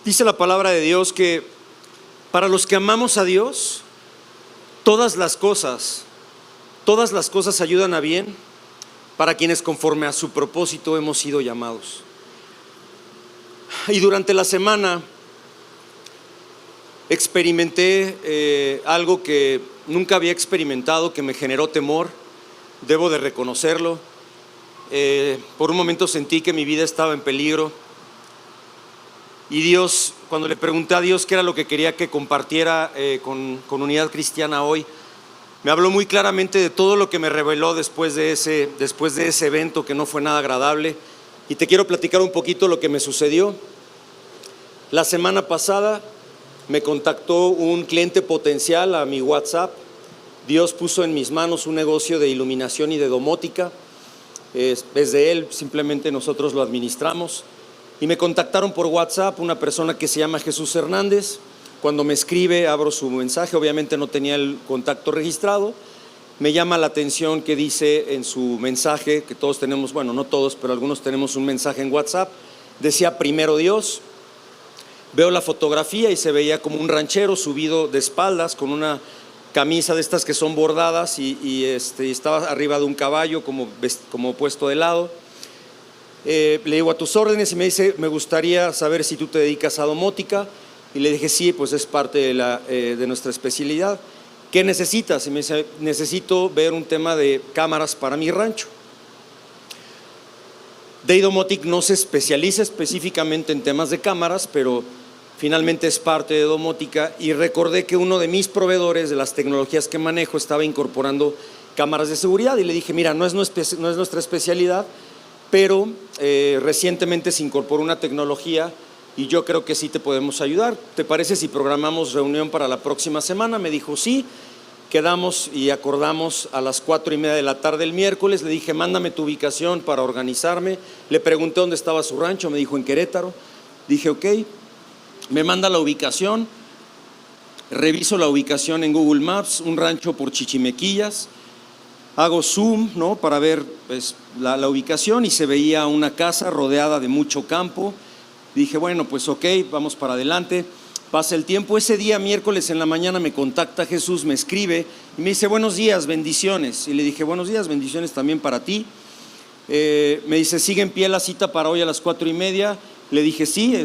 Dice la palabra de Dios que para los que amamos a Dios, todas las cosas ayudan a bien para quienes conforme a su propósito hemos sido llamados. Y durante la semana experimenté algo que nunca había experimentado, que me generó temor, debo de reconocerlo. Por un momento sentí que mi vida estaba en peligro. Y Dios, cuando le pregunté a Dios qué era lo que quería que compartiera con Unidad Cristiana hoy, me habló muy claramente de todo lo que me reveló después de ese evento que no fue nada agradable. Y te quiero platicar un poquito lo que me sucedió. La semana pasada me contactó un cliente potencial a mi WhatsApp. Dios puso en mis manos un negocio de iluminación y de domótica. Es de él, simplemente nosotros lo administramos. Y me contactaron por WhatsApp una persona que se llama Jesús Hernández. Cuando me escribe, abro su mensaje, obviamente no tenía el contacto registrado. Me llama la atención que dice en su mensaje, que todos tenemos, bueno, no todos, pero algunos tenemos un mensaje en WhatsApp, decía primero Dios. Veo la fotografía y se veía como un ranchero subido de espaldas con una camisa de estas que son bordadas y estaba arriba de un caballo como puesto de lado. Le digo a tus órdenes y me dice, me gustaría saber si tú te dedicas a domótica. Y le dije, sí, pues es parte de nuestra especialidad. ¿Qué necesitas? Y me dice, necesito ver un tema de cámaras para mi rancho. Domotic no se especializa específicamente en temas de cámaras, pero finalmente es parte de domótica. Y recordé que uno de mis proveedores de las tecnologías que manejo estaba incorporando cámaras de seguridad. Y le dije, mira, no es nuestra especialidad, pero recientemente se incorporó una tecnología y yo creo que sí te podemos ayudar. ¿Te parece si programamos reunión para la próxima semana? Me dijo sí, quedamos y acordamos a las 4:30 de la tarde el miércoles. Le dije, mándame tu ubicación para organizarme. Le pregunté dónde estaba su rancho, me dijo en Querétaro. Dije, ok, me manda la ubicación, reviso la ubicación en Google Maps, un rancho por Chichimequillas. Hago zoom, ¿no?, para ver pues, la ubicación y se veía una casa rodeada de mucho campo. Dije, bueno, pues ok, vamos para adelante. Pasa el tiempo. Ese día, miércoles en la mañana, me contacta Jesús, me escribe y me dice, buenos días, bendiciones. Y le dije, buenos días, bendiciones también para ti. Me dice, ¿sigue en pie la cita para hoy a las 4:30? Le dije, sí,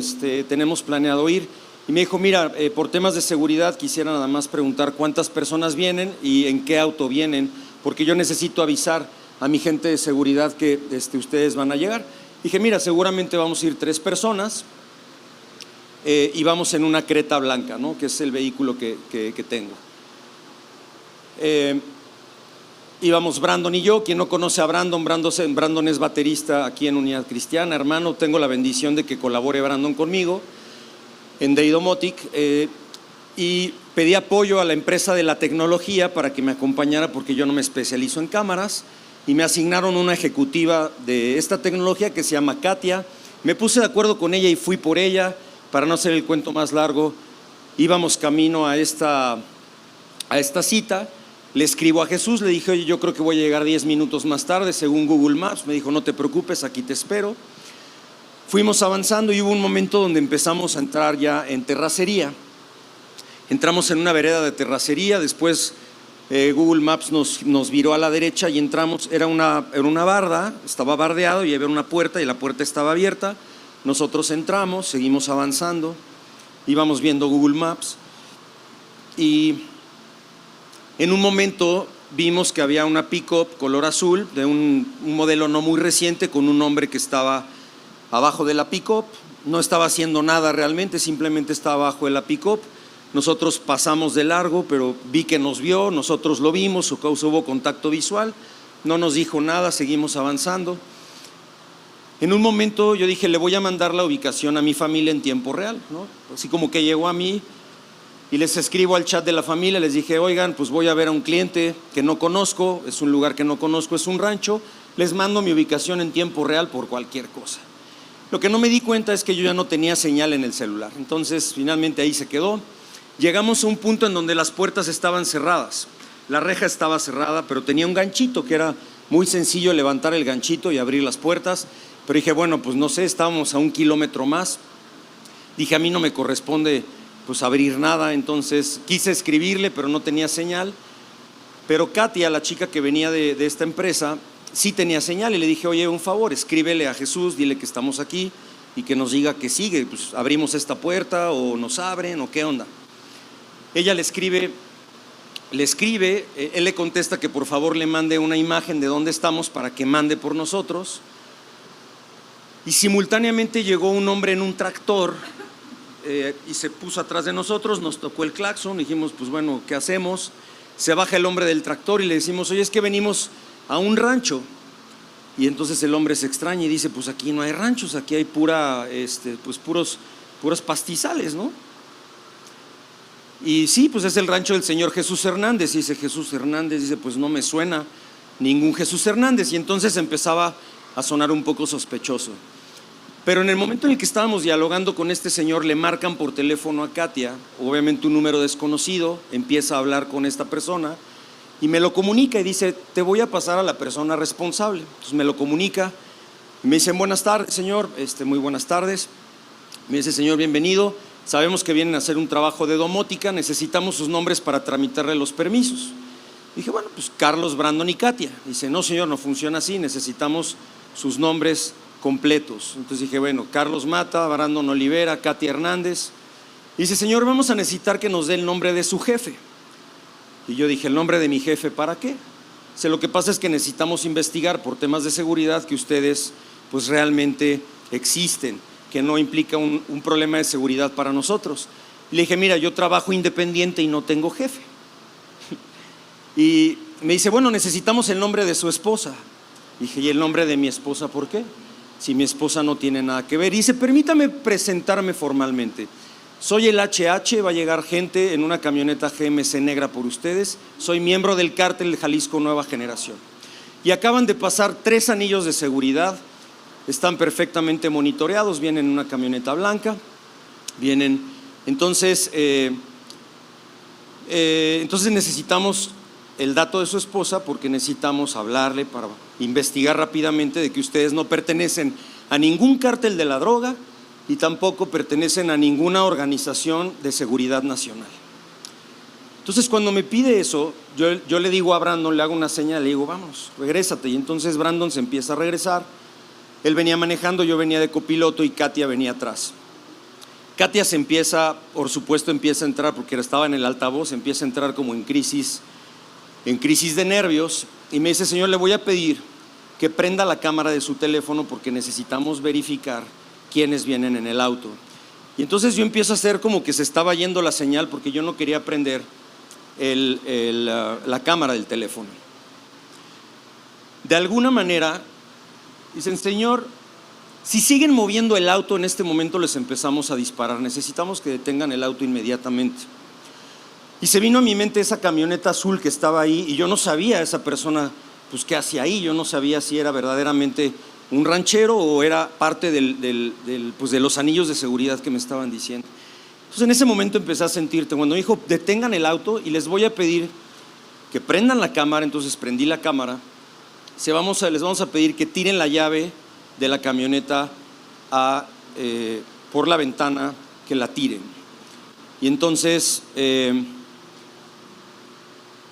tenemos planeado ir. Y me dijo, mira, por temas de seguridad quisiera nada más preguntar cuántas personas vienen y en qué auto vienen, porque yo necesito avisar a mi gente de seguridad que ustedes van a llegar. Dije, mira, seguramente vamos a ir 3 personas y vamos en una Creta blanca, ¿no?, que es el vehículo que tengo. Íbamos Brandon y yo. Quien no conoce a Brandon es baterista aquí en Unidad Cristiana, hermano. Tengo la bendición de que colabore Brandon conmigo en Domotic y pedí apoyo a la empresa de la tecnología para que me acompañara porque yo no me especializo en cámaras. Y me asignaron una ejecutiva de esta tecnología que se llama Katia. Me puse de acuerdo con ella y fui por ella. Para no hacer el cuento más largo, íbamos camino a esta cita. Le escribo a Jesús, le dije, oye, yo creo que voy a llegar 10 minutos más tarde según Google Maps. Me dijo, no te preocupes, aquí te espero. Fuimos avanzando y hubo un momento donde empezamos a entrar ya en terracería. Entramos en una vereda de terracería, después Google Maps nos viró a la derecha y entramos. Era una barda, estaba bardeado y había una puerta y la puerta estaba abierta. Nosotros entramos, seguimos avanzando, íbamos viendo Google Maps y en un momento vimos que había una pick-up color azul de un modelo no muy reciente con un hombre que estaba abajo de la pick-up. No estaba haciendo nada realmente, simplemente estaba abajo de la pick-up. Nosotros pasamos de largo, pero vi que nos vio, nosotros lo vimos, hubo contacto visual, no nos dijo nada, seguimos avanzando. En un momento yo dije, le voy a mandar la ubicación a mi familia en tiempo real, ¿no? Así como que llegó a mí y les escribo al chat de la familia, les dije, oigan, pues voy a ver a un cliente que no conozco, es un lugar que no conozco, es un rancho, les mando mi ubicación en tiempo real por cualquier cosa. Lo que no me di cuenta es que yo ya no tenía señal en el celular, entonces finalmente ahí se quedó. Llegamos a un punto en donde las puertas estaban cerradas, la reja estaba cerrada, pero tenía un ganchito que era muy sencillo levantar el ganchito y abrir las puertas. Pero dije, bueno, pues no sé, estábamos a 1 kilómetro más. Dije, a mí no me corresponde pues abrir nada, entonces quise escribirle, pero no tenía señal. Pero Katia, la chica que venía de esta empresa, sí tenía señal y le dije, oye, un favor, escríbele a Jesús, dile que estamos aquí y que nos diga que sigue, pues abrimos esta puerta o nos abren o qué onda. Ella le escribe, él le contesta que por favor le mande una imagen de dónde estamos para que mande por nosotros. Y simultáneamente llegó un hombre en un tractor y se puso atrás de nosotros, nos tocó el claxon, dijimos, pues bueno, ¿qué hacemos? Se baja el hombre del tractor y le decimos, oye, es que venimos a un rancho. Y entonces el hombre se extraña y dice, pues aquí no hay ranchos, aquí hay puros pastizales, ¿no? Y sí, pues es el rancho del señor Jesús Hernández. Y dice, Jesús Hernández, dice, pues no me suena ningún Jesús Hernández. Y entonces empezaba a sonar un poco sospechoso. Pero en el momento en el que estábamos dialogando con este señor, le marcan por teléfono a Katia, obviamente un número desconocido, empieza a hablar con esta persona y me lo comunica y dice, te voy a pasar a la persona responsable. Entonces me lo comunica y me dicen, buenas tardes, señor, muy buenas tardes. Me dice, señor, bienvenido, sabemos que vienen a hacer un trabajo de domótica, necesitamos sus nombres para tramitarle los permisos. Dije, bueno, pues Carlos, Brandon y Katia. Dice, no, señor, no funciona así, necesitamos sus nombres completos. Entonces dije, bueno, Carlos Mata, Brandon Olivera, Katia Hernández. Dice, señor, vamos a necesitar que nos dé el nombre de su jefe. Y yo dije, ¿el nombre de mi jefe para qué? Dice, lo que pasa es que necesitamos investigar por temas de seguridad que ustedes pues realmente existen, que no implica un problema de seguridad para nosotros. Y le dije, mira, yo trabajo independiente y no tengo jefe. Y me dice, bueno, necesitamos el nombre de su esposa. Dije, ¿y el nombre de mi esposa por qué? Si mi esposa no tiene nada que ver. Y dice, permítame presentarme formalmente. Soy el HH, va a llegar gente en una camioneta GMC negra por ustedes. Soy miembro del cártel de Jalisco Nueva Generación. Y acaban de pasar 3 anillos de seguridad. Están perfectamente monitoreados, vienen en una camioneta blanca. Vienen, entonces necesitamos el dato de su esposa porque necesitamos hablarle para investigar rápidamente de que ustedes no pertenecen a ningún cártel de la droga y tampoco pertenecen a ninguna organización de seguridad nacional. Entonces cuando me pide eso, yo le digo a Brandon, le hago una señal, le digo, vamos, regrésate. Y entonces Brandon se empieza a regresar. Él venía manejando, yo venía de copiloto y Katia venía atrás. Katia por supuesto empieza a entrar, porque estaba en el altavoz, empieza a entrar como en crisis de nervios y me dice, señor, le voy a pedir que prenda la cámara de su teléfono porque necesitamos verificar quiénes vienen en el auto. Y entonces yo empiezo a hacer como que se estaba yendo la señal porque yo no quería prender la cámara del teléfono. De alguna manera, dicen, señor, si siguen moviendo el auto en este momento les empezamos a disparar, necesitamos que detengan el auto inmediatamente. Y se vino a mi mente esa camioneta azul que estaba ahí y yo no sabía esa persona pues qué hacía ahí, yo no sabía si era verdaderamente un ranchero o era parte de los anillos de seguridad que me estaban diciendo. Entonces en ese momento empecé a sentirte, cuando me dijo detengan el auto y les voy a pedir que prendan la cámara, entonces prendí la cámara, les vamos a pedir que tiren la llave de la camioneta por la ventana, que la tiren. Y entonces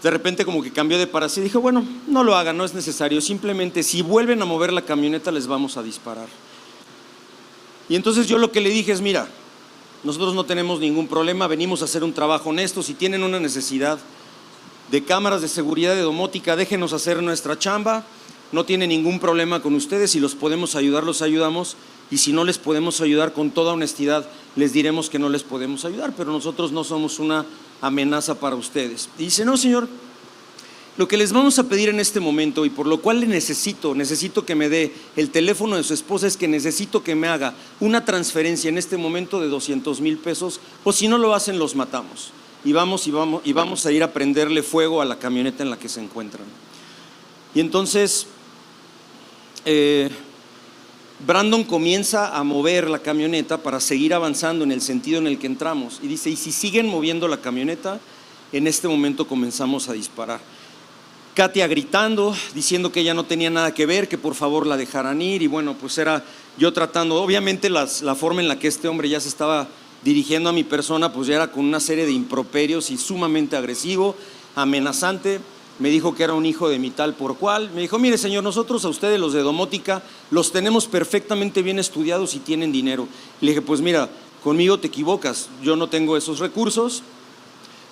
de repente como que cambió de parecer y dije, bueno, no lo hagan, no es necesario, simplemente si vuelven a mover la camioneta les vamos a disparar. Y entonces yo lo que le dije es, mira, nosotros no tenemos ningún problema, venimos a hacer un trabajo honesto, si tienen una necesidad de cámaras de seguridad de domótica, déjenos hacer nuestra chamba, no tiene ningún problema con ustedes, si los podemos ayudar, los ayudamos, y si no les podemos ayudar, con toda honestidad, les diremos que no les podemos ayudar, pero nosotros no somos una amenaza para ustedes. Y dice, no, señor, lo que les vamos a pedir en este momento y por lo cual necesito que me dé el teléfono de su esposa es que necesito que me haga una transferencia en este momento de 200,000 pesos o si no lo hacen los matamos y vamos a ir a prenderle fuego a la camioneta en la que se encuentran. Y entonces Brandon comienza a mover la camioneta para seguir avanzando en el sentido en el que entramos y dice, y si siguen moviendo la camioneta, en este momento comenzamos a disparar. Katia gritando, diciendo que ella no tenía nada que ver, que por favor la dejaran ir. Y bueno, pues era yo tratando, obviamente la forma en la que este hombre ya se estaba dirigiendo a mi persona, pues ya era con una serie de improperios y sumamente agresivo, amenazante. Me dijo que era un hijo de mi tal por cual. Me dijo, mire señor, nosotros a ustedes los de domótica los tenemos perfectamente bien estudiados y tienen dinero. Le dije, pues mira, conmigo te equivocas, yo no tengo esos recursos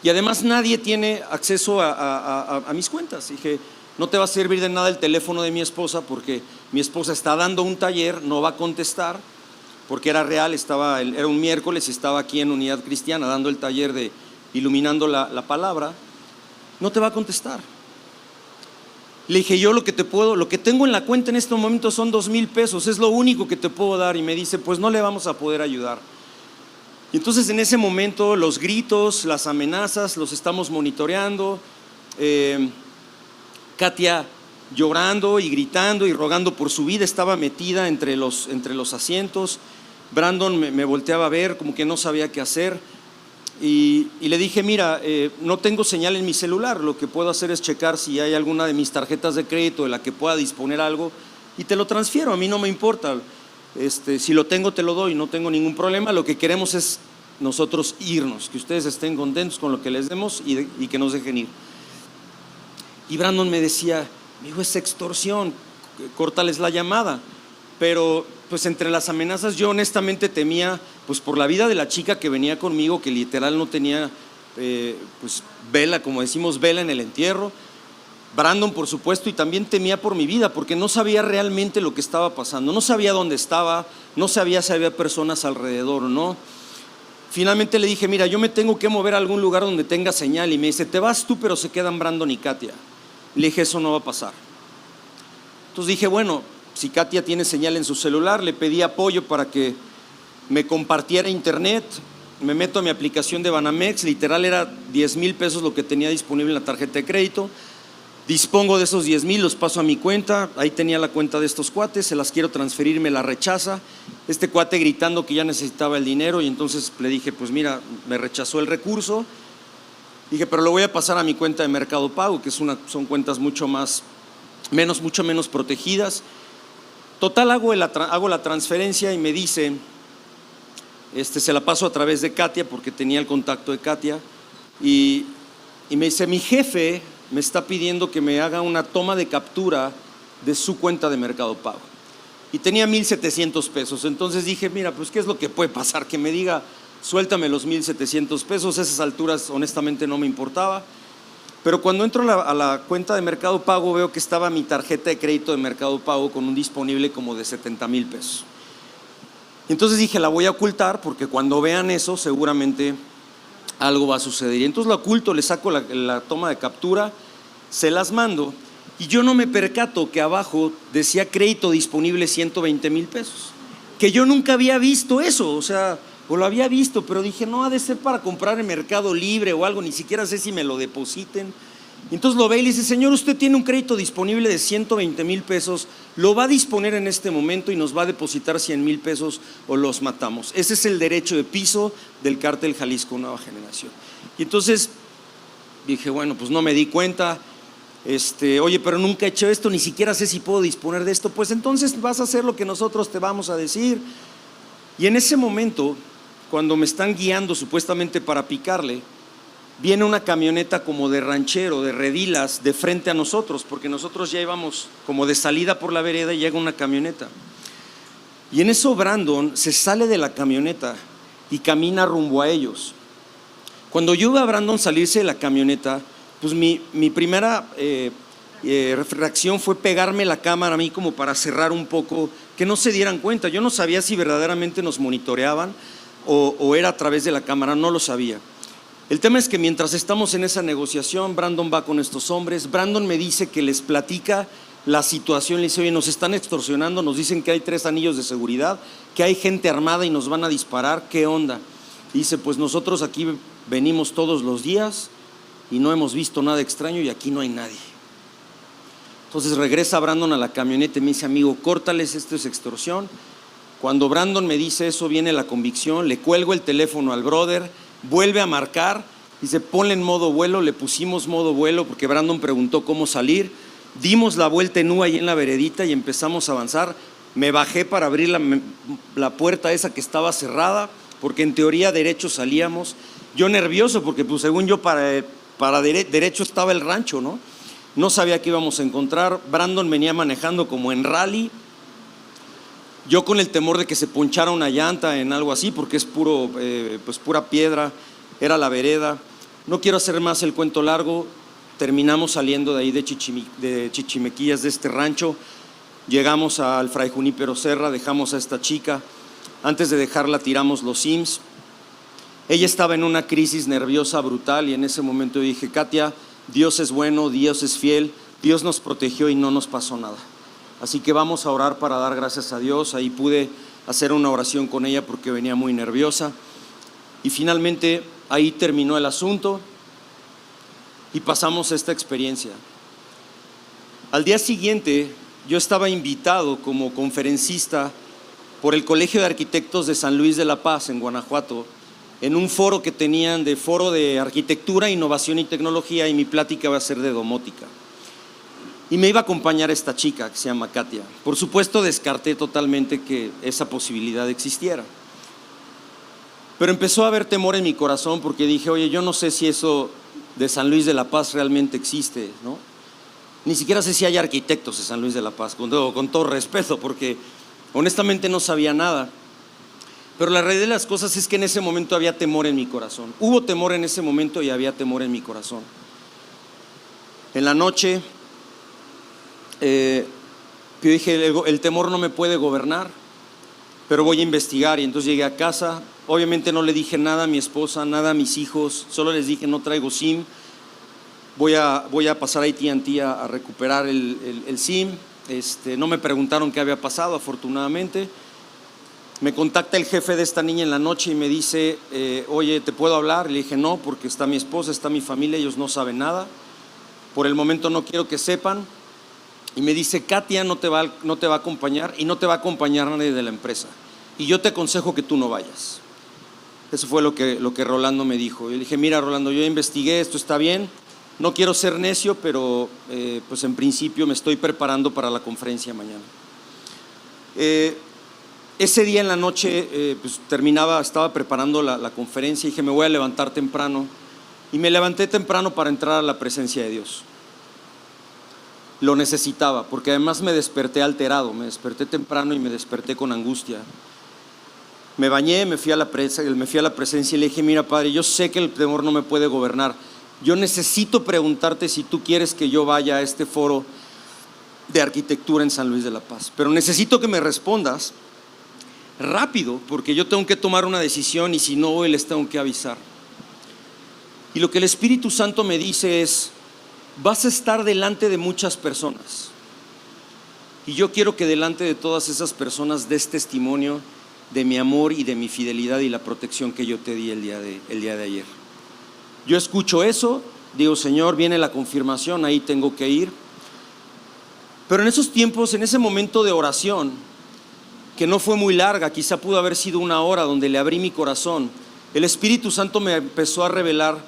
y además nadie tiene acceso a mis cuentas. Dije, no te va a servir de nada el teléfono de mi esposa porque mi esposa está dando un taller, no va a contestar, porque era real, era un miércoles y estaba aquí en Unidad Cristiana dando el taller de iluminando la palabra, no te va a contestar. Le dije, yo lo que tengo en la cuenta en este momento son 2,000 pesos, es lo único que te puedo dar. Y me dice, pues no le vamos a poder ayudar. Y entonces en ese momento los gritos, las amenazas, los estamos monitoreando. Katia llorando y gritando y rogando por su vida, estaba metida entre los asientos. Brandon me volteaba a ver como que no sabía qué hacer. Y le dije, mira, no tengo señal en mi celular, lo que puedo hacer es checar si hay alguna de mis tarjetas de crédito de la que pueda disponer algo y te lo transfiero, a mí no me importa, si lo tengo te lo doy, no tengo ningún problema, lo que queremos es nosotros irnos, que ustedes estén contentos con lo que les demos y que nos dejen ir. Y Brandon me decía, hijo, es extorsión, córtales la llamada. Pero pues entre las amenazas yo honestamente temía pues por la vida de la chica que venía conmigo, que literal no tenía pues vela, como decimos, vela en el entierro. Brandon, por supuesto, y también temía por mi vida porque no sabía realmente lo que estaba pasando, no sabía dónde estaba, no sabía si había personas alrededor o no. Finalmente le dije, mira, yo me tengo que mover a algún lugar donde tenga señal. Y me dice, te vas tú, pero se quedan Brandon y Katia. Le dije, eso no va a pasar. Entonces dije, bueno, si Katia tiene señal en su celular, le pedí apoyo para que me compartiera internet. Me meto a mi aplicación de Banamex, literal era 10,000 pesos lo que tenía disponible en la tarjeta de crédito. Dispongo de esos 10,000, los paso a mi cuenta. Ahí tenía la cuenta de estos cuates, se las quiero transferir, me la rechaza. Este cuate gritando que ya necesitaba el dinero y entonces le dije, pues mira, me rechazó el recurso. Dije, pero lo voy a pasar a mi cuenta de Mercado Pago, que son cuentas mucho menos protegidas. Total, hago la transferencia y me dice, se la paso a través de Katia porque tenía el contacto de Katia y me dice, mi jefe me está pidiendo que me haga una toma de captura de su cuenta de Mercado Pago. Y tenía 1,700 pesos. Entonces dije, mira, pues ¿qué es lo que puede pasar? Que me diga, suéltame los 1,700 pesos. A esas alturas honestamente no me importaba. Pero cuando entro a la cuenta de Mercado Pago veo que estaba mi tarjeta de crédito de Mercado Pago con un disponible como de 70,000 pesos. Entonces dije, la voy a ocultar porque cuando vean eso seguramente algo va a suceder. Y entonces la oculto, le saco la toma de captura, se las mando y yo no me percato que abajo decía crédito disponible 120,000 pesos. Que yo nunca había visto eso, o lo había visto, pero dije, no, ha de ser para comprar en Mercado Libre o algo, ni siquiera sé si me lo depositen. Entonces lo ve y le dice, señor, usted tiene un crédito disponible de 120,000 pesos, lo va a disponer en este momento y nos va a depositar 100,000 pesos o los matamos. Ese es el derecho de piso del Cártel Jalisco Nueva Generación. Y entonces dije, bueno, pues no me di cuenta, oye, pero nunca he hecho esto, ni siquiera sé si puedo disponer de esto. Pues entonces vas a hacer lo que nosotros te vamos a decir. Y en ese momento, cuando me están guiando supuestamente para picarle, viene una camioneta como de ranchero, de redilas, de frente a nosotros, porque nosotros ya íbamos como de salida por la vereda y llega una camioneta. Y en eso Brandon se sale de la camioneta y camina rumbo a ellos. Cuando yo veo a Brandon salirse de la camioneta, pues mi primera reacción fue pegarme la cámara a mí como para cerrar un poco, que no se dieran cuenta. Yo no sabía si verdaderamente nos monitoreaban o era a través de la cámara, no lo sabía. El tema es que mientras estamos en esa negociación, Brandon va con estos hombres. Brandon me dice que les platica la situación, le dice, oye, nos están extorsionando, nos dicen que hay 3 anillos de seguridad, que hay gente armada y nos van a disparar, ¿qué onda? Y dice, pues nosotros aquí venimos todos los días y no hemos visto nada extraño y aquí no hay nadie. Entonces regresa Brandon a la camioneta y me dice, amigo, córtales, esto es extorsión. Cuando Brandon me dice eso, viene la convicción, le cuelgo el teléfono al brother, vuelve a marcar Dice, ponle en modo vuelo. Le pusimos modo vuelo porque Brandon preguntó cómo salir. Dimos la vuelta en U ahí en la veredita y empezamos a avanzar. Me bajé para abrir la puerta esa que estaba cerrada, porque en teoría derecho salíamos. Yo nervioso porque pues según yo para derecho estaba el rancho, ¿no? No sabía qué íbamos a encontrar. Brandon venía manejando como en rally. Yo con el temor de que se ponchara una llanta en algo así, porque es pura piedra, era la vereda. No quiero hacer más el cuento largo. Terminamos saliendo de ahí de Chichimequillas, de este rancho. Llegamos al Fray Junípero Serra, dejamos a esta chica. Antes de dejarla tiramos los Sims. Ella estaba en una crisis nerviosa brutal y en ese momento dije, Katia, Dios es bueno, Dios es fiel, Dios nos protegió y no nos pasó nada. Así que vamos a orar para dar gracias a Dios. Ahí pude hacer una oración con ella porque venía muy nerviosa. Y finalmente ahí terminó el asunto y pasamos esta experiencia. Al día siguiente yo estaba invitado como conferencista por el Colegio de Arquitectos de San Luis de la Paz, en Guanajuato, en un foro que tenían de foro de arquitectura, innovación y tecnología, y mi plática va a ser de domótica. Y me iba a acompañar esta chica que se llama Katia. Por supuesto descarté totalmente que esa posibilidad existiera. Pero empezó a haber temor en mi corazón porque dije, oye, yo no sé si eso de San Luis de la Paz realmente existe, ¿no? Ni siquiera sé si hay arquitectos de San Luis de la Paz, con todo respeto, porque honestamente no sabía nada. Pero la realidad de las cosas es que en ese momento había temor en mi corazón. Hubo temor en ese momento y había temor en mi corazón. En la noche, yo dije, el temor no me puede gobernar, pero voy a investigar. Y entonces llegué a casa. Obviamente no le dije nada a mi esposa, nada a mis hijos. Solo les dije, no traigo SIM. Voy a pasar a AT&T a recuperar el SIM. No me preguntaron qué había pasado, afortunadamente. Me contacta el jefe de esta niña en la noche y me dice, oye, ¿te puedo hablar? Le dije, no, porque está mi esposa, está mi familia, ellos no saben nada. Por el momento no quiero que sepan. Y me dice, Katia no te va a acompañar y no te va a acompañar nadie de la empresa. Y yo te aconsejo que tú no vayas. Eso fue lo que Rolando me dijo. Yo le dije, mira, Rolando, yo investigué, esto está bien. No quiero ser necio, pero pues en principio me estoy preparando para la conferencia mañana. Ese día en la noche pues estaba preparando la conferencia y dije, me voy a levantar temprano. Y me levanté temprano para entrar a la presencia de Dios. Lo necesitaba, porque además me desperté alterado, me desperté temprano y me desperté con angustia. Me bañé, me fui a la presencia y le dije, mira, Padre, yo sé que el temor no me puede gobernar. Yo necesito preguntarte si tú quieres que yo vaya a este foro de arquitectura en San Luis de la Paz, pero necesito que me respondas rápido, porque yo tengo que tomar una decisión y si no hoy les tengo que avisar. Y lo que el Espíritu Santo me dice es, vas a estar delante de muchas personas y yo quiero que delante de todas esas personas des testimonio de mi amor y de mi fidelidad y la protección que yo te di el día de ayer. Yo escucho eso, digo, Señor, viene la confirmación, ahí tengo que ir. Pero en esos tiempos, en ese momento de oración, que no fue muy larga, quizá pudo haber sido una hora donde le abrí mi corazón, el Espíritu Santo me empezó a revelar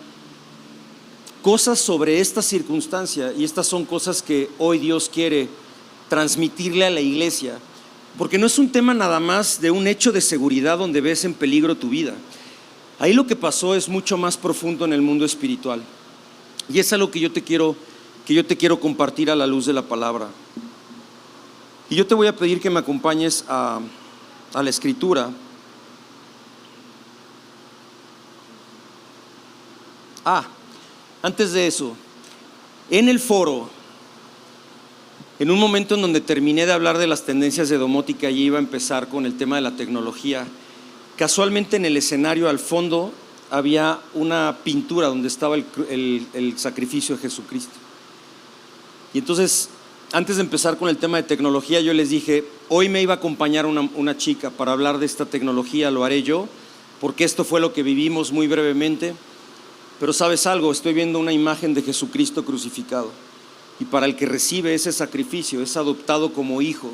cosas sobre esta circunstancia, y estas son cosas que hoy Dios quiere transmitirle a la iglesia, porque no es un tema nada más de un hecho de seguridad donde ves en peligro tu vida. Ahí lo que pasó es mucho más profundo en el mundo espiritual, y es algo que yo te quiero compartir a la luz de la palabra. Y yo te voy a pedir que me acompañes a la escritura. Antes de eso, en el foro, en un momento en donde terminé de hablar de las tendencias de domótica y iba a empezar con el tema de la tecnología, casualmente en el escenario al fondo había una pintura donde estaba el sacrificio de Jesucristo. Y entonces, antes de empezar con el tema de tecnología, yo les dije, hoy me iba a acompañar una chica para hablar de esta tecnología, lo haré yo, porque esto fue lo que vivimos muy brevemente. Pero ¿sabes algo? Estoy viendo una imagen de Jesucristo crucificado. Y para el que recibe ese sacrificio, es adoptado como hijo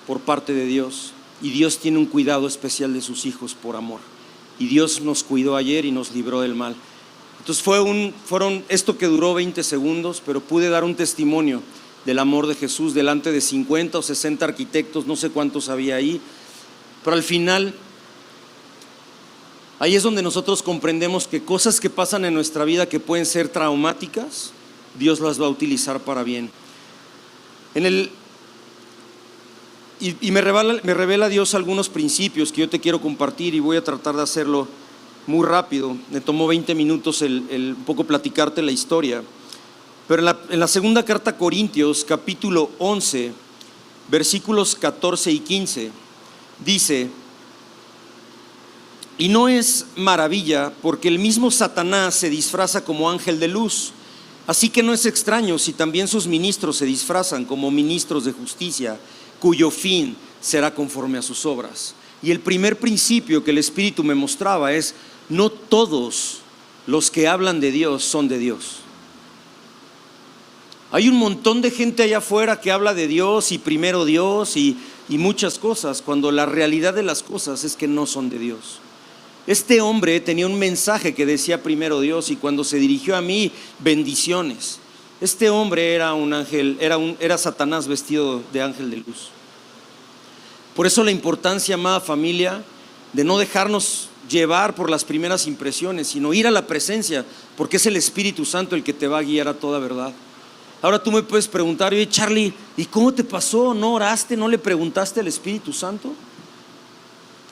por parte de Dios. Y Dios tiene un cuidado especial de sus hijos por amor. y Dios nos cuidó ayer y nos libró del mal. Entonces fueron esto que duró 20 segundos, pero pude dar un testimonio del amor de Jesús delante de 50 o 60 arquitectos, no sé cuántos había ahí, pero al final, ahí es donde nosotros comprendemos que cosas que pasan en nuestra vida que pueden ser traumáticas, Dios las va a utilizar para bien. Y me revela Dios algunos principios que yo te quiero compartir y voy a tratar de hacerlo muy rápido. Me tomó 20 minutos un poco platicarte la historia. Pero en la segunda carta a Corintios, capítulo 11, versículos 14 y 15, dice: y no es maravilla, porque el mismo Satanás se disfraza como ángel de luz. Así que no es extraño si también sus ministros se disfrazan como ministros de justicia, cuyo fin será conforme a sus obras. Y el primer principio que el Espíritu me mostraba es: no todos los que hablan de Dios son de Dios. Hay un montón de gente allá afuera que habla de Dios y primero Dios y muchas cosas, cuando la realidad de las cosas es que no son de Dios. Este hombre tenía un mensaje que decía primero Dios, y cuando se dirigió a mí, bendiciones. Este hombre era un ángel, era Satanás vestido de ángel de luz. Por eso la importancia, amada familia, de no dejarnos llevar por las primeras impresiones, sino ir a la presencia, porque es el Espíritu Santo el que te va a guiar a toda verdad. Ahora tú me puedes preguntar: oye, Charlie, ¿y cómo te pasó? ¿No oraste? ¿No le preguntaste al Espíritu Santo?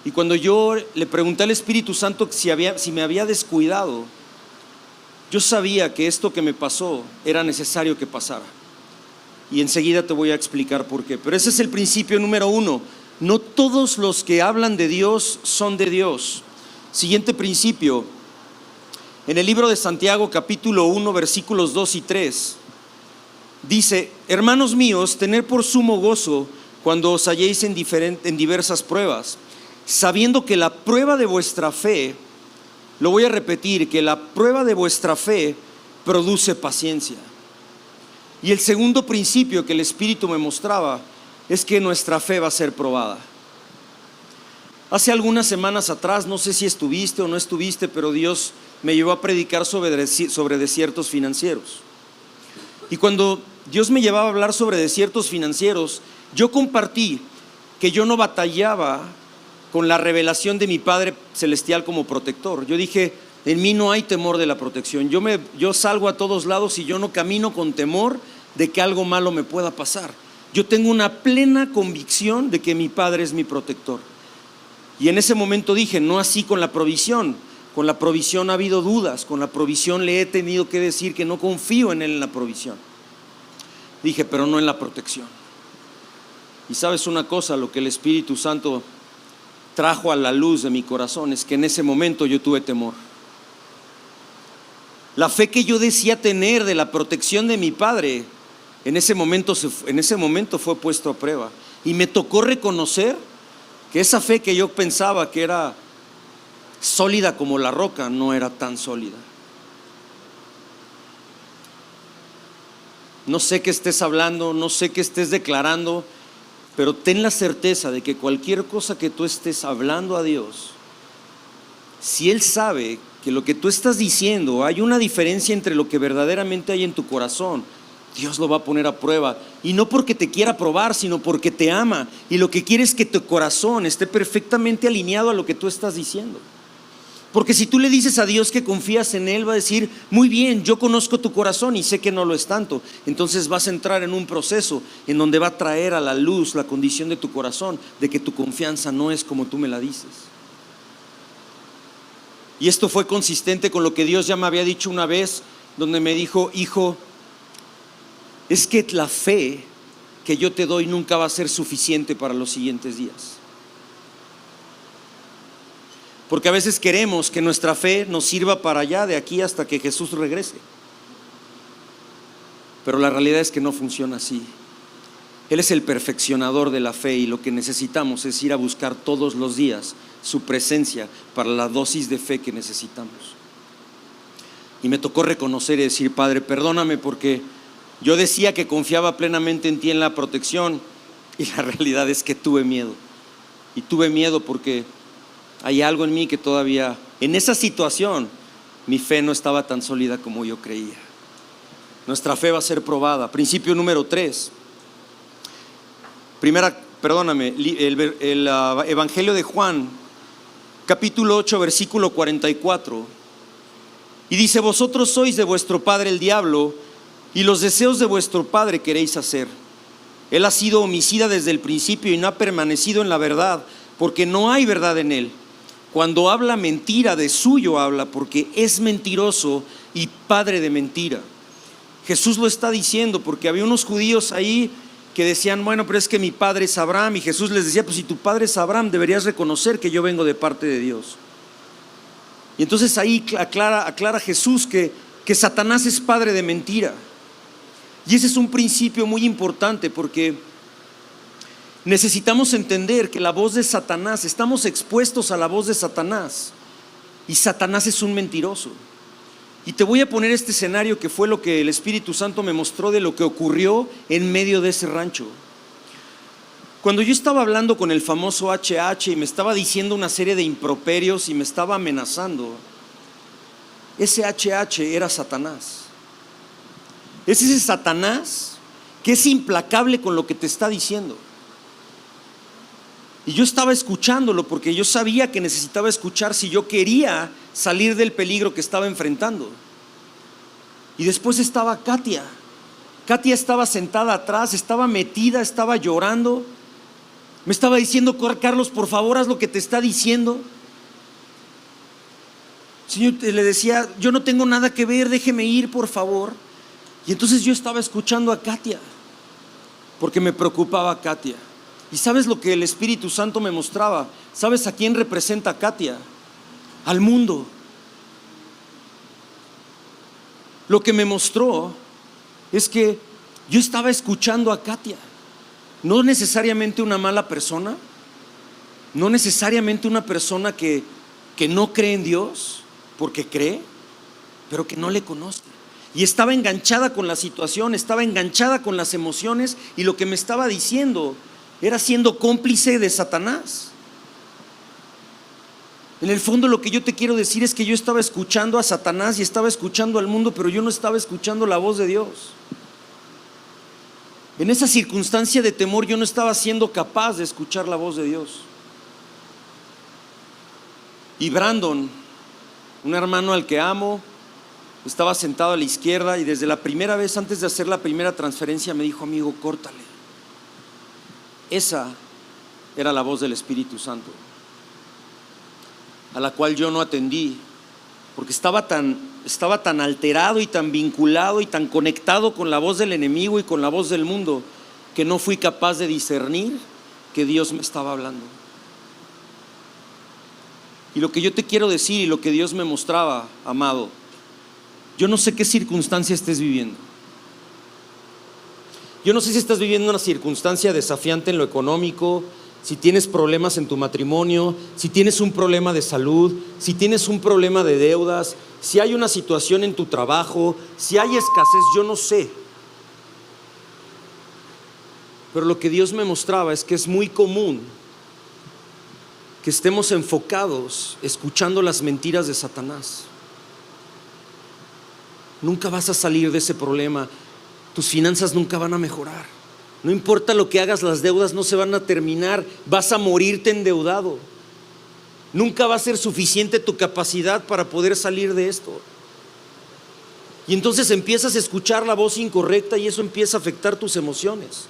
Y cuando yo le pregunté al Espíritu Santo si me había descuidado, yo sabía que esto que me pasó era necesario que pasara. Y enseguida te voy a explicar por qué. Pero ese es el principio número 1. No todos los que hablan de Dios son de Dios. Siguiente principio. En el libro de Santiago, capítulo 1, versículos 2 y 3. Dice: hermanos míos, tened por sumo gozo cuando os halléis en diversas pruebas, sabiendo que la prueba de vuestra fe, lo voy a repetir, que la prueba de vuestra fe produce paciencia. Y el segundo principio que el Espíritu me mostraba es que nuestra fe va a ser probada. Hace algunas semanas atrás, no sé si estuviste o no estuviste, pero Dios me llevó a predicar sobre desiertos financieros. Y cuando Dios me llevaba a hablar sobre desiertos financieros, yo compartí que yo no batallaba con la revelación de mi Padre Celestial como protector. Yo dije: en mí no hay temor de la protección. Yo salgo a todos lados y yo no camino con temor de que algo malo me pueda pasar. Yo tengo una plena convicción de que mi Padre es mi protector. Y en ese momento dije: no así con la provisión. Con la provisión ha habido dudas, con la provisión le he tenido que decir que no confío en Él en la provisión. Dije: pero no en la protección. Y sabes una cosa, lo que el Espíritu Santo trajo a la luz de mi corazón es que en ese momento yo tuve temor. La fe que yo decía tener de la protección de mi Padre, en ese momento fue puesto a prueba. Y me tocó reconocer que esa fe que yo pensaba que era sólida como la roca, no era tan sólida. No sé qué estés hablando, no sé qué estés declarando, pero ten la certeza de que cualquier cosa que tú estés hablando a Dios, si Él sabe que lo que tú estás diciendo hay una diferencia entre lo que verdaderamente hay en tu corazón, Dios lo va a poner a prueba. Y no porque te quiera probar, sino porque te ama. Y lo que quiere es que tu corazón esté perfectamente alineado a lo que tú estás diciendo. Porque si tú le dices a Dios que confías en Él, va a decir: muy bien, yo conozco tu corazón y sé que no lo es tanto. Entonces vas a entrar en un proceso en donde va a traer a la luz la condición de tu corazón, de que tu confianza no es como tú me la dices. Y esto fue consistente con lo que Dios ya me había dicho una vez, donde me dijo: hijo, es que la fe que yo te doy nunca va a ser suficiente para los siguientes días. Porque a veces queremos que nuestra fe nos sirva para allá, de aquí hasta que Jesús regrese. Pero la realidad es que no funciona así. Él es el perfeccionador de la fe, y lo que necesitamos es ir a buscar todos los días su presencia para la dosis de fe que necesitamos. Y me tocó reconocer y decir: Padre, perdóname, porque yo decía que confiaba plenamente en ti, en la protección, y la realidad es que tuve miedo. Y tuve miedo porque Hay algo en mí que todavía, en esa situación, mi fe no estaba tan sólida como yo creía. Nuestra fe va a ser probada. Principio número 3. El Evangelio de Juan, capítulo 8, versículo 44. Y dice: vosotros sois de vuestro padre el diablo, y los deseos de vuestro padre queréis hacer. Él ha sido homicida desde el principio y no ha permanecido en la verdad, porque no hay verdad en él. Cuando habla mentira, de suyo habla, porque es mentiroso y padre de mentira. Jesús lo está diciendo porque había unos judíos ahí que decían: bueno, pero es que mi padre es Abraham. Y Jesús les decía: pues si tu padre es Abraham, deberías reconocer que yo vengo de parte de Dios. Y entonces ahí aclara Jesús que Satanás es padre de mentira. Y ese es un principio muy importante, porque necesitamos entender que la voz de Satanás, estamos expuestos a la voz de Satanás, y Satanás es un mentiroso. Y te voy a poner este escenario que fue lo que el Espíritu Santo me mostró de lo que ocurrió en medio de ese rancho. Cuando yo estaba hablando con el famoso HH y me estaba diciendo una serie de improperios y me estaba amenazando, ese HH era Satanás. Es ese Satanás que es implacable con lo que te está diciendo. Y yo estaba escuchándolo porque yo sabía que necesitaba escuchar si yo quería salir del peligro que estaba enfrentando. Y después estaba Katia. Katia estaba sentada atrás, estaba metida, estaba llorando. Me estaba diciendo: Carlos, por favor, haz lo que te está diciendo. Señor, le decía: yo no tengo nada que ver, déjeme ir, por favor. Y entonces yo estaba escuchando a Katia, porque me preocupaba Katia. ¿Y sabes lo que el Espíritu Santo me mostraba? ¿Sabes a quién representa Katia? Al mundo. Lo que me mostró es que yo estaba escuchando a Katia. No necesariamente una mala persona, no necesariamente una persona que no cree en Dios, porque cree, pero que no le conoce. Y estaba enganchada con la situación, estaba enganchada con las emociones, y lo que me estaba diciendo era siendo cómplice de Satanás. En el fondo, lo que yo te quiero decir es que yo estaba escuchando a Satanás y estaba escuchando al mundo, pero yo no estaba escuchando la voz de Dios. En esa circunstancia de temor yo no estaba siendo capaz de escuchar la voz de Dios. Y Brandon, un hermano al que amo, estaba sentado a la izquierda, y desde la primera vez, antes de hacer la primera transferencia, me dijo: amigo, córtale. Esa era la voz del Espíritu Santo, a la cual yo no atendí, porque estaba tan alterado y tan vinculado y tan conectado con la voz del enemigo y con la voz del mundo, que no fui capaz de discernir que Dios me estaba hablando. Y lo que yo te quiero decir y lo que Dios me mostraba, amado, yo no sé qué circunstancia estés viviendo. Yo no sé si estás viviendo una circunstancia desafiante en lo económico, si tienes problemas en tu matrimonio, si tienes un problema de salud, si tienes un problema de deudas, si hay una situación en tu trabajo, si hay escasez, yo no sé. Pero lo que Dios me mostraba es que es muy común que estemos enfocados escuchando las mentiras de Satanás. Nunca vas a salir de ese problema. Tus finanzas nunca van a mejorar. No importa lo que hagas, las deudas no se van a terminar. Vas a morirte endeudado. Nunca va a ser suficiente tu capacidad para poder salir de esto. Y entonces empiezas a escuchar la voz incorrecta, y eso empieza a afectar tus emociones.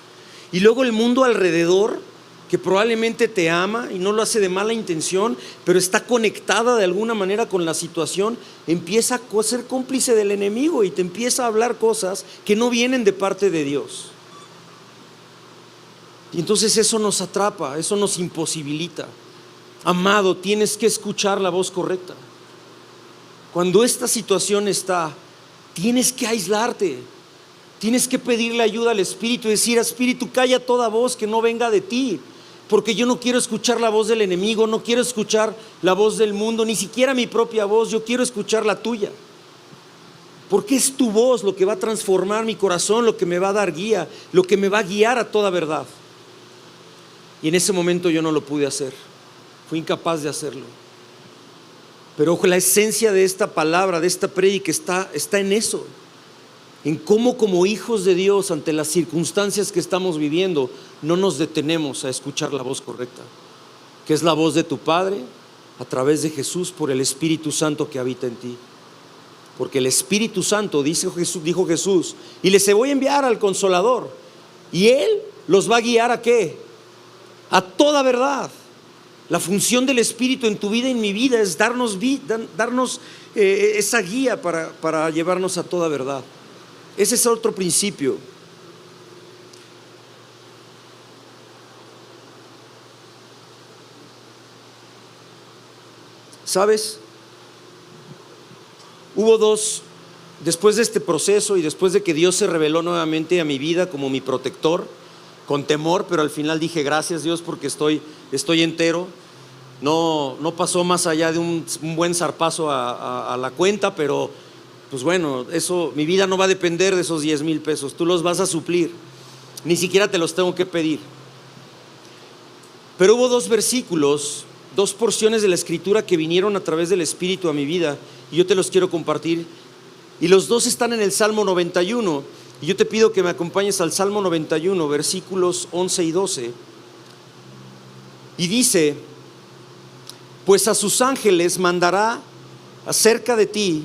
Y luego el mundo alrededor, que probablemente te ama y no lo hace de mala intención, pero está conectada de alguna manera con la situación, empieza a ser cómplice del enemigo y te empieza a hablar cosas que no vienen de parte de Dios. Y entonces eso nos atrapa, eso nos imposibilita. Amado, tienes que escuchar la voz correcta. Cuando esta situación está, tienes que aislarte. Tienes que pedirle ayuda al Espíritu y decir: Espíritu, calla toda voz que no venga de ti, porque yo no quiero escuchar la voz del enemigo, no quiero escuchar la voz del mundo, ni siquiera mi propia voz. Yo quiero escuchar la tuya, porque es tu voz lo que va a transformar mi corazón, lo que me va a dar guía, lo que me va a guiar a toda verdad. Y en ese momento yo no lo pude hacer, fui incapaz de hacerlo. Pero la esencia de esta palabra, de esta prédica está en eso, en cómo como hijos de Dios, ante las circunstancias que estamos viviendo, no nos detenemos a escuchar la voz correcta, que es la voz de tu Padre a través de Jesús por el Espíritu Santo que habita en ti. Porque el Espíritu Santo, dijo Jesús, y les voy a enviar al Consolador, y Él los va a guiar ¿a qué? A toda verdad. La función del Espíritu en tu vida y en mi vida es darnos esa guía para llevarnos a toda verdad. Ese es otro principio. ¿Sabes? Después de este proceso y después de que Dios se reveló nuevamente a mi vida como mi protector, con temor, pero al final dije gracias Dios porque estoy entero. No pasó más allá de un buen zarpazo a la cuenta, pero pues bueno, mi vida no va a depender de esos 10,000 pesos, tú los vas a suplir, ni siquiera te los tengo que pedir. Pero hubo 2 versículos, 2 porciones de la Escritura que vinieron a través del Espíritu a mi vida y yo te los quiero compartir, y los 2 están en el Salmo 91, y yo te pido que me acompañes al Salmo 91, versículos 11 y 12, y dice: pues a sus ángeles mandará acerca de ti,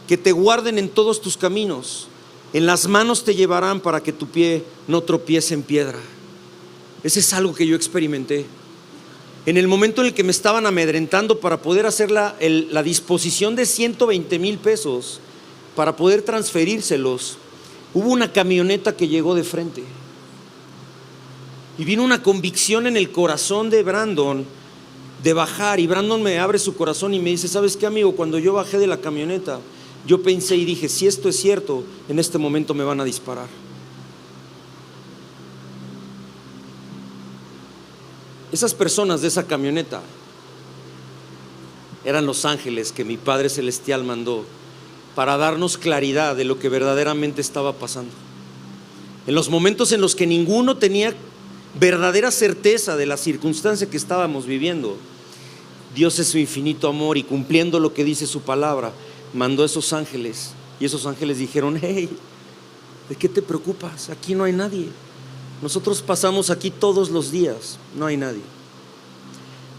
que te guarden en todos tus caminos, en las manos te llevarán para que tu pie no tropiece en piedra. Ese es algo que yo experimenté. En el momento en el que me estaban amedrentando para poder hacer la disposición de 120,000 pesos para poder transferírselos, hubo una camioneta que llegó de frente y vino una convicción en el corazón de Brandon de bajar, y Brandon me abre su corazón y me dice: ¿sabes qué, amigo? Cuando yo bajé de la camioneta, yo pensé y dije, si esto es cierto, en este momento me van a disparar. Esas personas de esa camioneta eran los ángeles que mi Padre Celestial mandó para darnos claridad de lo que verdaderamente estaba pasando. En los momentos en los que ninguno tenía verdadera certeza de la circunstancia que estábamos viviendo, Dios es su infinito amor, y cumpliendo lo que dice su palabra, mandó a esos ángeles, y esos ángeles dijeron: hey, ¿de qué te preocupas? Aquí no hay nadie. Nosotros pasamos aquí todos los días, no hay nadie.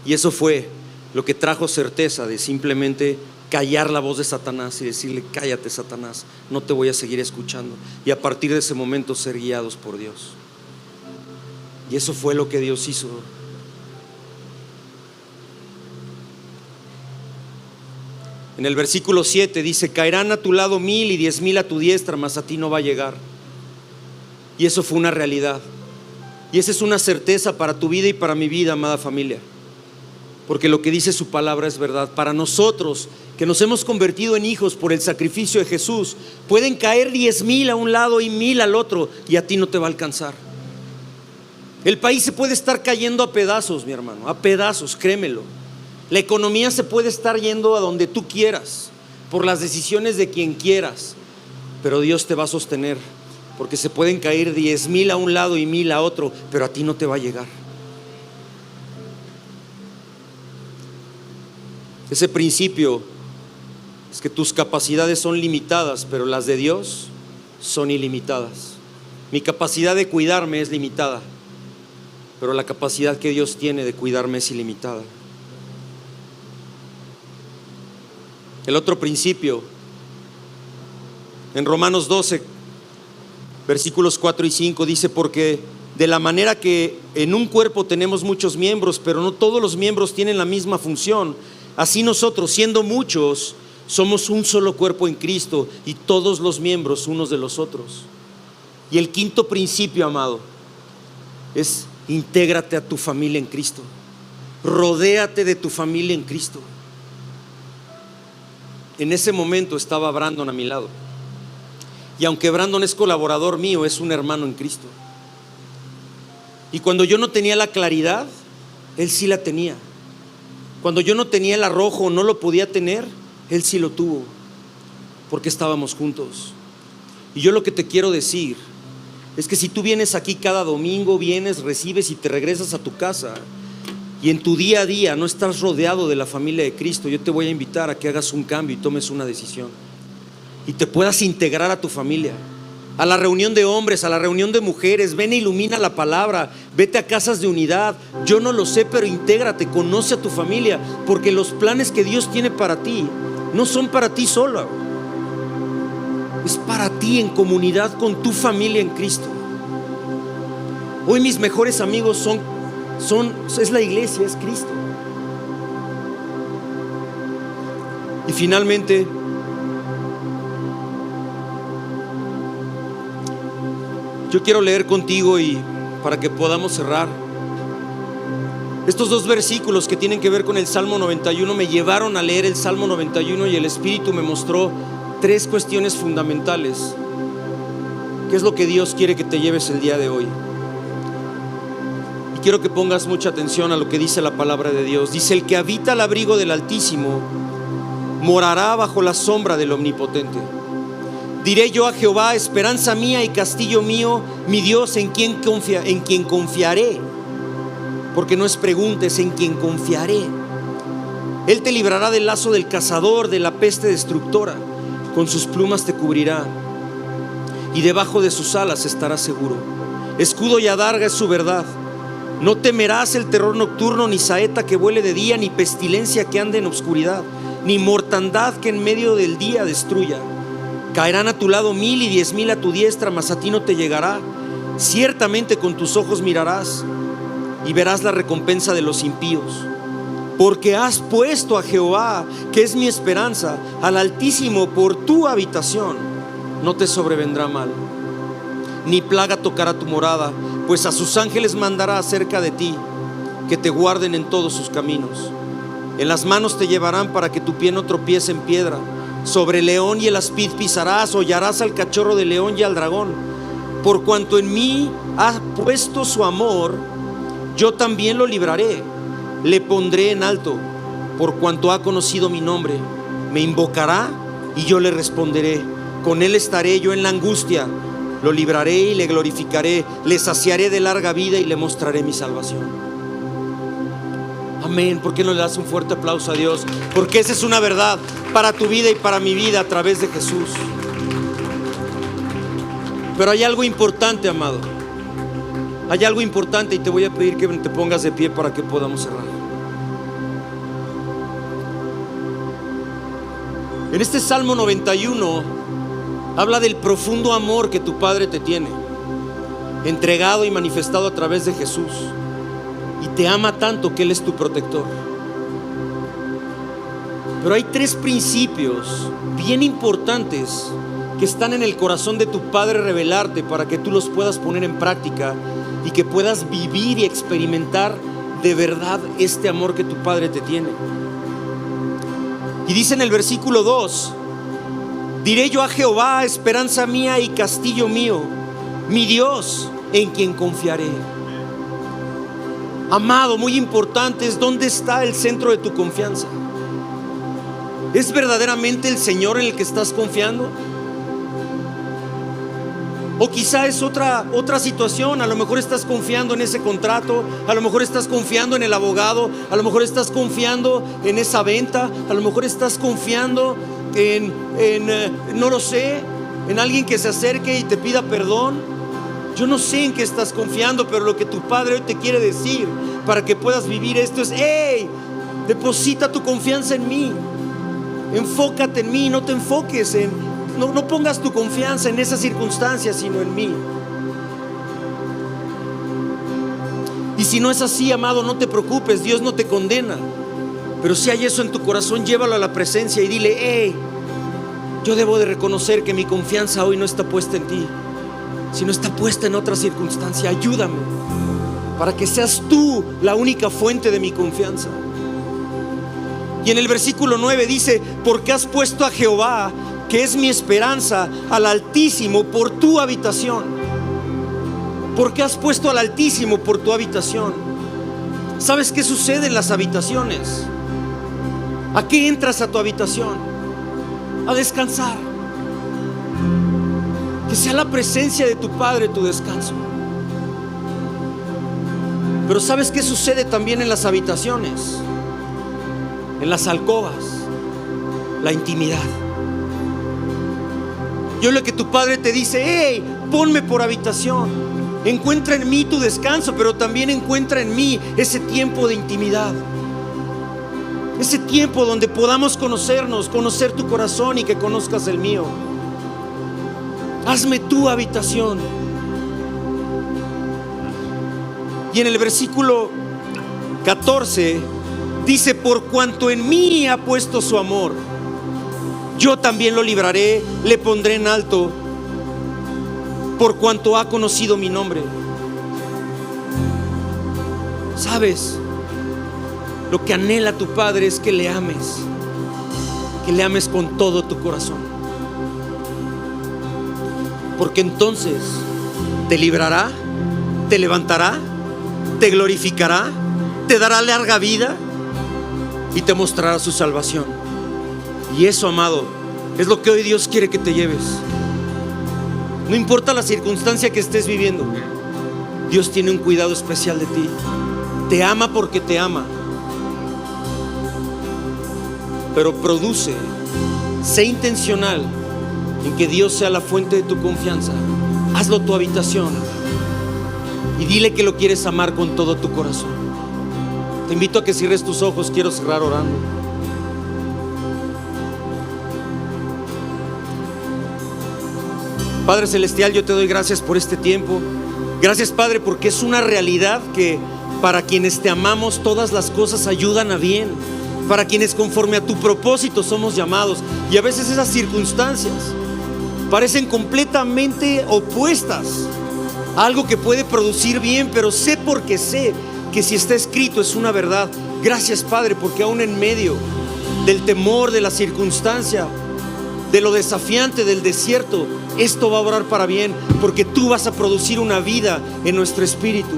Y eso fue lo que trajo certeza de simplemente callar la voz de Satanás y decirle: cállate, Satanás, no te voy a seguir escuchando. Y a partir de ese momento ser guiados por Dios. Y eso fue lo que Dios hizo. En el versículo 7 dice: caerán a tu lado 1,000 y 10,000 a tu diestra, mas a ti no va a llegar. Y eso fue una realidad. Y esa es una certeza para tu vida y para mi vida, amada familia, porque lo que dice su palabra es verdad. Para nosotros que nos hemos convertido en hijos por el sacrificio de Jesús, pueden caer 10,000 a un lado y 1,000 al otro, y a ti no te va a alcanzar. El país se puede estar cayendo a pedazos, mi hermano, a pedazos, créemelo. La economía se puede estar yendo a donde tú quieras, por las decisiones de quien quieras, pero Dios te va a sostener, porque se pueden caer 10,000 a un lado y 1,000 a otro, pero a ti no te va a llegar. Ese principio es que tus capacidades son limitadas, pero las de Dios son ilimitadas. Mi capacidad de cuidarme es limitada, pero la capacidad que Dios tiene de cuidarme es ilimitada. El otro principio, en Romanos 12, versículos 4 y 5, dice: porque de la manera que en un cuerpo tenemos muchos miembros, pero no todos los miembros tienen la misma función, así nosotros, siendo muchos, somos un solo cuerpo en Cristo, y todos los miembros unos de los otros. Y el quinto principio, amado, es: intégrate a tu familia en Cristo. Rodéate de tu familia en Cristo. En ese momento estaba Brandon a mi lado, y aunque Brandon es colaborador mío, es un hermano en Cristo. Y cuando yo no tenía la claridad, él sí la tenía. Cuando yo no tenía el arrojo, no lo podía tener, él sí lo tuvo, porque estábamos juntos. Y yo lo que te quiero decir es que si tú vienes aquí cada domingo, vienes, recibes y te regresas a tu casa, y en tu día a día no estás rodeado de la familia de Cristo, yo te voy a invitar a que hagas un cambio y tomes una decisión y te puedas integrar a tu familia, a la reunión de hombres, a la reunión de mujeres. Ven e ilumina la palabra, vete a casas de unidad. Yo no lo sé, pero intégrate, conoce a tu familia, porque los planes que Dios tiene para ti no son para ti solo, es para ti en comunidad con tu familia en Cristo. Hoy mis mejores amigos es la iglesia, es Cristo. Y finalmente, yo quiero leer contigo, y para que podamos cerrar, estos dos versículos que tienen que ver con el Salmo 91 me llevaron a leer el Salmo 91 y el Espíritu me mostró tres cuestiones fundamentales. ¿Qué es lo que Dios quiere que te lleves el día de hoy? Y quiero que pongas mucha atención a lo que dice la palabra de Dios. Dice: el que habita al abrigo del Altísimo morará bajo la sombra del Omnipotente. Diré yo a Jehová, esperanza mía y castillo mío, mi Dios, en quien confiaré. Porque no es pregunta, es en quien confiaré. Él te librará del lazo del cazador, de la peste destructora. Con sus plumas te cubrirá, y debajo de sus alas estarás seguro. Escudo y adarga es su verdad. No temerás el terror nocturno, ni saeta que vuele de día, ni pestilencia que ande en obscuridad, ni mortandad que en medio del día destruya. Caerán a tu lado 1000 y 10,000 a tu diestra, mas a ti no te llegará. Ciertamente con tus ojos mirarás y verás la recompensa de los impíos. Porque has puesto a Jehová, que es mi esperanza, al Altísimo por tu habitación. No te sobrevendrá mal, ni plaga tocará tu morada, pues a sus ángeles mandará acerca de ti, que te guarden en todos sus caminos. En las manos te llevarán para que tu pie no tropiece en piedra. Sobre el león y el aspid pisarás, hollarás al cachorro del león y al dragón. Por cuanto en mí ha puesto su amor, yo también lo libraré. Le pondré en alto, por cuanto ha conocido mi nombre. Me invocará y yo le responderé. Con él estaré yo en la angustia. Lo libraré y le glorificaré. Le saciaré de larga vida y le mostraré mi salvación. Amén. ¿Por qué no le das un fuerte aplauso a Dios? Porque esa es una verdad para tu vida y para mi vida a través de Jesús. Pero hay algo importante, amado. Hay algo importante, y te voy a pedir que te pongas de pie para que podamos cerrar. En este Salmo 91 habla del profundo amor que tu Padre te tiene, entregado y manifestado a través de Jesús. Y te ama tanto que Él es tu protector. Pero hay tres principios bien importantes que están en el corazón de tu Padre revelarte para que tú los puedas poner en práctica y que puedas vivir y experimentar de verdad este amor que tu Padre te tiene. Y dice en el versículo 2: diré yo a Jehová, esperanza mía y castillo mío, mi Dios, en quien confiaré. Amado, muy importante es dónde está el centro de tu confianza. ¿Es verdaderamente el Señor en el que estás confiando? O quizá es otra situación. A lo mejor estás confiando en ese contrato, a lo mejor estás confiando en el abogado, a lo mejor estás confiando en esa venta, a lo mejor estás confiando no lo sé, en alguien que se acerque y te pida perdón. Yo no sé en qué estás confiando, pero lo que tu Padre hoy te quiere decir para que puedas vivir esto es: hey, deposita tu confianza en mí, enfócate en mí, no te enfoques no pongas tu confianza en esas circunstancias, sino en mí. Y si no es así, amado, no te preocupes, Dios no te condena. Pero si hay eso en tu corazón, llévalo a la presencia y dile: hey, yo debo de reconocer que mi confianza hoy no está puesta en ti, sino está puesta en otra circunstancia. Ayúdame para que seas tú la única fuente de mi confianza. Y en el versículo 9 dice: porque has puesto a Jehová, que es mi esperanza, al Altísimo por tu habitación. Porque has puesto al Altísimo por tu habitación. ¿Sabes qué sucede en las habitaciones? ¿A qué entras a tu habitación? A descansar. Que sea la presencia de tu Padre tu descanso. Pero ¿sabes qué sucede también en las habitaciones? En las alcobas, la intimidad. Yo lo que tu padre te dice: hey, ponme por habitación, encuentra en mí tu descanso, pero también encuentra en mí ese tiempo de intimidad, ese tiempo donde podamos conocernos, conocer tu corazón y que conozcas el mío. Hazme tu habitación. Y en el versículo 14 dice: por cuanto en mí ha puesto su amor, yo también lo libraré, le pondré en alto, por cuanto ha conocido mi nombre. ¿Sabes? Lo que anhela tu Padre es que le ames con todo tu corazón, porque entonces te librará, te levantará, te glorificará, te dará larga vida y te mostrará su salvación. Y eso, amado, es lo que hoy Dios quiere que te lleves. No importa la circunstancia que estés viviendo, Dios tiene un cuidado especial de ti. Te ama porque te ama. Pero sé intencional en que Dios sea la fuente de tu confianza. Hazlo tu habitación y dile que lo quieres amar con todo tu corazón. Te invito a que cierres tus ojos. Quiero cerrar orando. Padre celestial, yo te doy gracias por este tiempo. Gracias, Padre, porque es una realidad que para quienes te amamos todas las cosas ayudan a bien, para quienes conforme a tu propósito somos llamados. Y a veces esas circunstancias parecen completamente opuestas a algo que puede producir bien, pero sé porque sé que si está escrito es una verdad. Gracias, Padre, porque aún en medio del temor, de la circunstancia, de lo desafiante, del desierto, esto va a obrar para bien, porque tú vas a producir una vida en nuestro espíritu.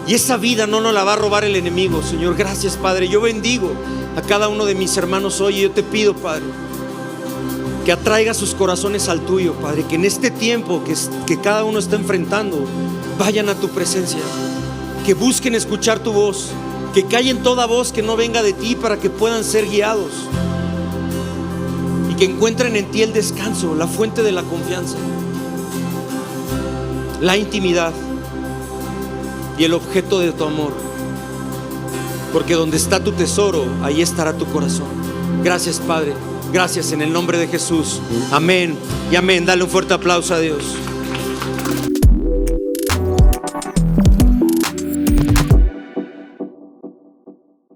Y esa vida no nos la va a robar el enemigo, Señor. Gracias, Padre. Yo bendigo a cada uno de mis hermanos hoy. Y yo te pido, Padre, que atraiga sus corazones al tuyo, Padre. Que en este tiempo que cada uno está enfrentando, vayan a tu presencia, que busquen escuchar tu voz, que callen toda voz que no venga de ti, para que puedan ser guiados y que encuentren en ti el descanso, la fuente de la confianza, la intimidad y el objeto de tu amor, porque donde está tu tesoro, ahí estará tu corazón. Gracias, Padre. Gracias en el nombre de Jesús. Amén y amén. Dale un fuerte aplauso a Dios.